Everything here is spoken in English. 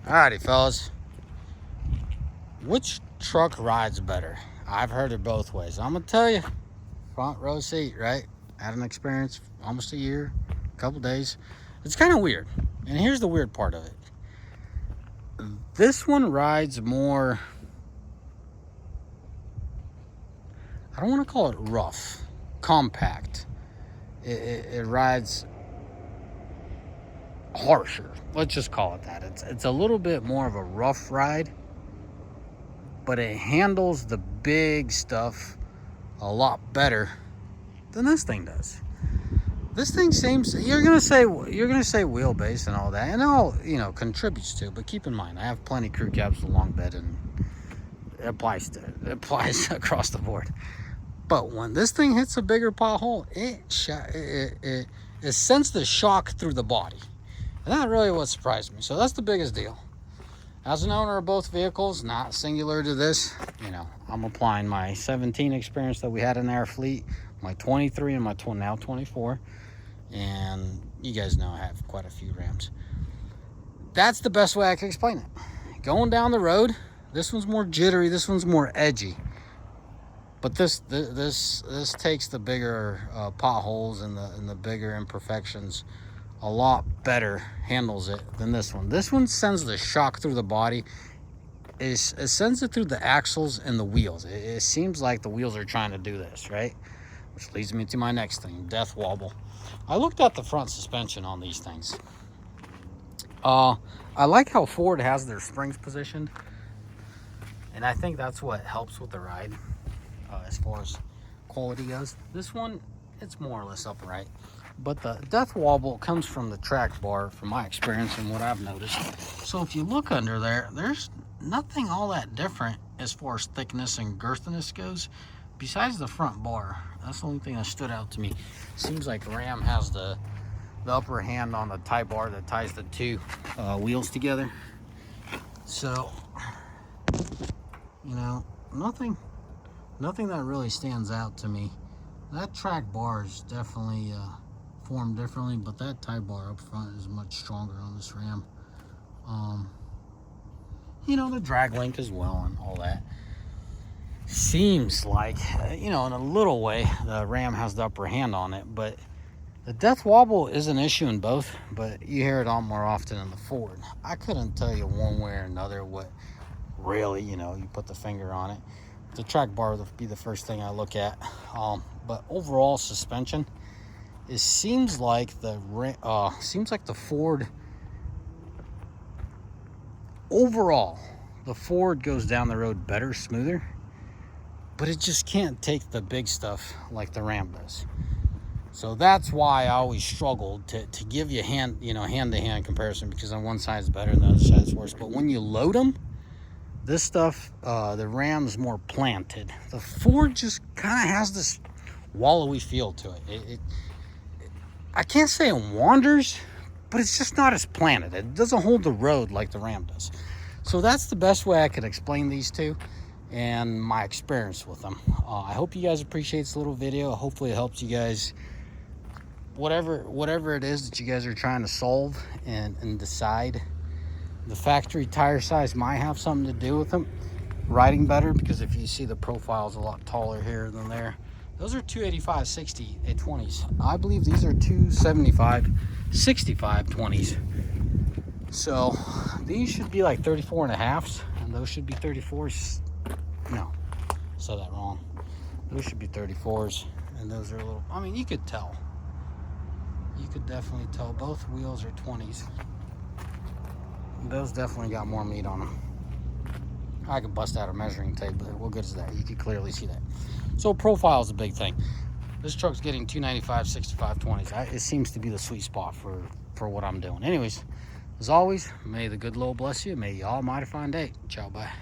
Alrighty, fellas. Which truck rides better? I've heard it both ways. I'm gonna tell you, front row seat, right? Had an experience almost a year, a couple days. It's kind of weird. And here's the weird part of it. This one rides more, I don't want to call it rough, compact. It rides harsher. Let's just call it that. It's a little bit more of a rough ride, but it handles the big stuff a lot better than this thing does. This thing seems, you're gonna say wheelbase and all that, and all contributes to. But keep in mind, I have plenty crew cabs with long bed, and it applies across the board. But when this thing hits a bigger pothole, it sends the shock through the body, and that really what surprised me. So that's the biggest deal. As an owner of both vehicles, not singular to this, I'm applying my 17 experience that we had in our fleet, my 23 and my now 24. And you guys know I have quite a few Rams. That's the best way I can explain it. Going down the road, this one's more jittery, this one's more edgy. But this takes the bigger potholes and the bigger imperfections a lot better, handles it than this one. This one sends the shock through the body. It sends it through the axles and the wheels. It seems like the wheels are trying to do this, right? Which leads me to my next thing, death wobble. I looked at the front suspension on these things. I like how Ford has their springs positioned, and I think that's what helps with the ride as far as quality goes. This one, it's more or less upright. But the death wobble comes from the track bar, from my experience and what I've noticed. So if you look under there, there's nothing all that different as far as thickness and girthiness goes, besides the front bar. That's the only thing that stood out to me. Seems like Ram has the upper hand on the tie bar that ties the two wheels together. So, nothing that really stands out to me. That track bar is definitely formed differently, but that tie bar up front is much stronger on this Ram. The drag link as well and all that. Seems like, in a little way, the Ram has the upper hand on it, but the death wobble is an issue in both, but you hear it all more often in the Ford. I couldn't tell you one way or another what really, you put the finger on it. The track bar would be the first thing I look at. But overall suspension, it seems like the Ford, overall, the Ford goes down the road better, smoother, but it just can't take the big stuff like the Ram does. So that's why I always struggled to give you hand-to-hand comparison, because on one side is better and the other side is worse. But when you load them, this stuff, the Ram's more planted. The Ford just kind of has this wallowy feel to it. I can't say it wanders, but it's just not as planted. It doesn't hold the road like the Ram does. So that's the best way I could explain these two and my experience with them. I hope you guys appreciate this little video. Hopefully it helps you guys, whatever it is that you guys are trying to solve and decide. The factory tire size might have something to do with them riding better, because if you see the profile is a lot taller here than there. Those are 285/60 20s. I believe these are 275/65 20s. So these should be like 34.5s, and those should be 34s. No, said that wrong. Those should be 34s, and those are a little, you could tell. You could definitely tell both wheels are 20s. Those definitely got more meat on them. I could bust out a measuring tape, but what good is that? You can clearly see that. So profile is a big thing. This truck's getting 295/65 20s. It seems to be the sweet spot for what I'm doing. Anyways, as always, may the good Lord bless you. May you all mighty fine day. Ciao, bye.